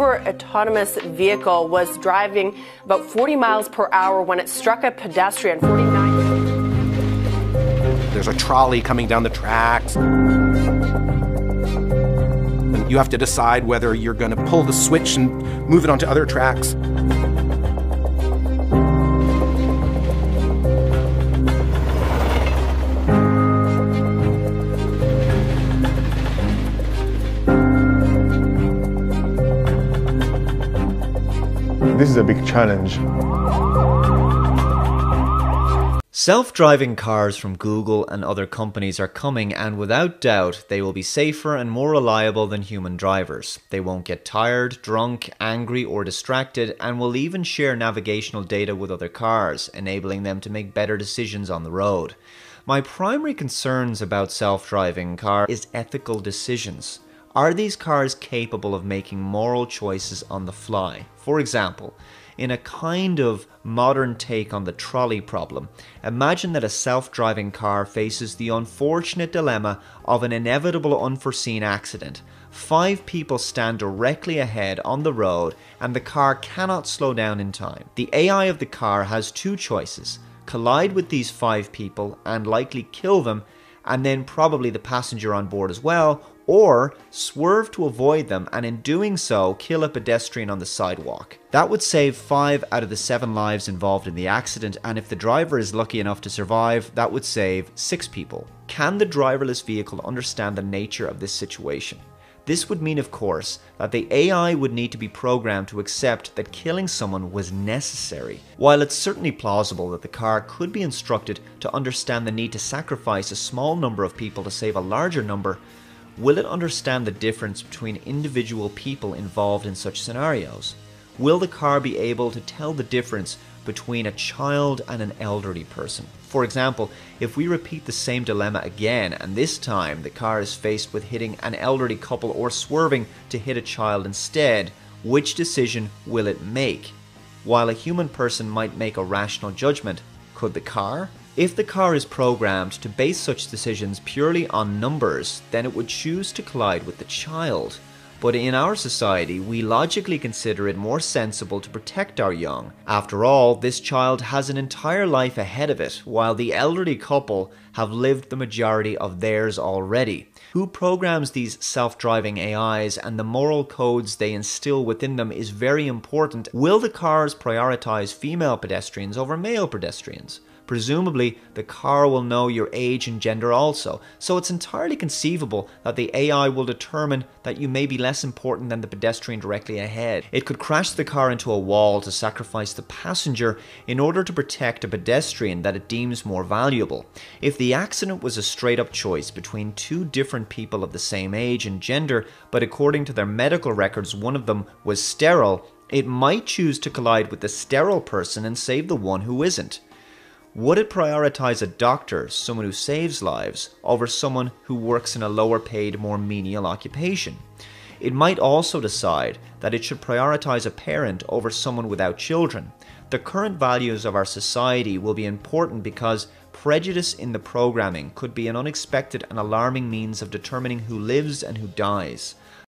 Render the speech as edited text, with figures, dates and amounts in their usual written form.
Uber autonomous vehicle was driving about 40 miles per hour when it struck a pedestrian. 49. There's a trolley coming down the tracks. And you have to decide whether you're going to pull the switch and move it onto other tracks. This is a big challenge. Self-driving cars from Google and other companies are coming, and without doubt they will be safer and more reliable than human drivers. They won't get tired, drunk, angry or distracted, and will even share navigational data with other cars, enabling them to make better decisions on the road. My primary concerns about self-driving cars is ethical decisions. Are these cars capable of making moral choices on the fly? For example, in a kind of modern take on the trolley problem, imagine that a self-driving car faces the unfortunate dilemma of an inevitable unforeseen accident. 5 people stand directly ahead on the road and the car cannot slow down in time. The AI of the car has 2 choices: collide with these 5 people and likely kill them, and then probably the passenger on board as well, or swerve to avoid them and in doing so kill a pedestrian on the sidewalk. That would save 5 out of the 7 lives involved in the accident, and if the driver is lucky enough to survive, that would save 6 people. Can the driverless vehicle understand the nature of this situation? This would mean, of course, that the AI would need to be programmed to accept that killing someone was necessary. While it's certainly plausible that the car could be instructed to understand the need to sacrifice a small number of people to save a larger number, will it understand the difference between individual people involved in such scenarios? Will the car be able to tell the difference between a child and an elderly person? For example, if we repeat the same dilemma again, and this time the car is faced with hitting an elderly couple or swerving to hit a child instead, which decision will it make? While a human person might make a rational judgment, could the car? If the car is programmed to base such decisions purely on numbers, then it would choose to collide with the child. But in our society, we logically consider it more sensible to protect our young. After all, this child has an entire life ahead of it, while the elderly couple have lived the majority of theirs already. Who programs these self-driving AIs and the moral codes they instill within them is very important. Will the cars prioritize female pedestrians over male pedestrians? Presumably, the car will know your age and gender also, so it's entirely conceivable that the AI will determine that you may be less important than the pedestrian directly ahead. It could crash the car into a wall to sacrifice the passenger in order to protect a pedestrian that it deems more valuable. If the accident was a straight-up choice between 2 different people of the same age and gender, but according to their medical records one of them was sterile, it might choose to collide with the sterile person and save the one who isn't. Would it prioritize a doctor, someone who saves lives, over someone who works in a lower paid, more menial occupation? It might also decide that it should prioritize a parent over someone without children. The current values of our society will be important because prejudice in the programming could be an unexpected and alarming means of determining who lives and who dies.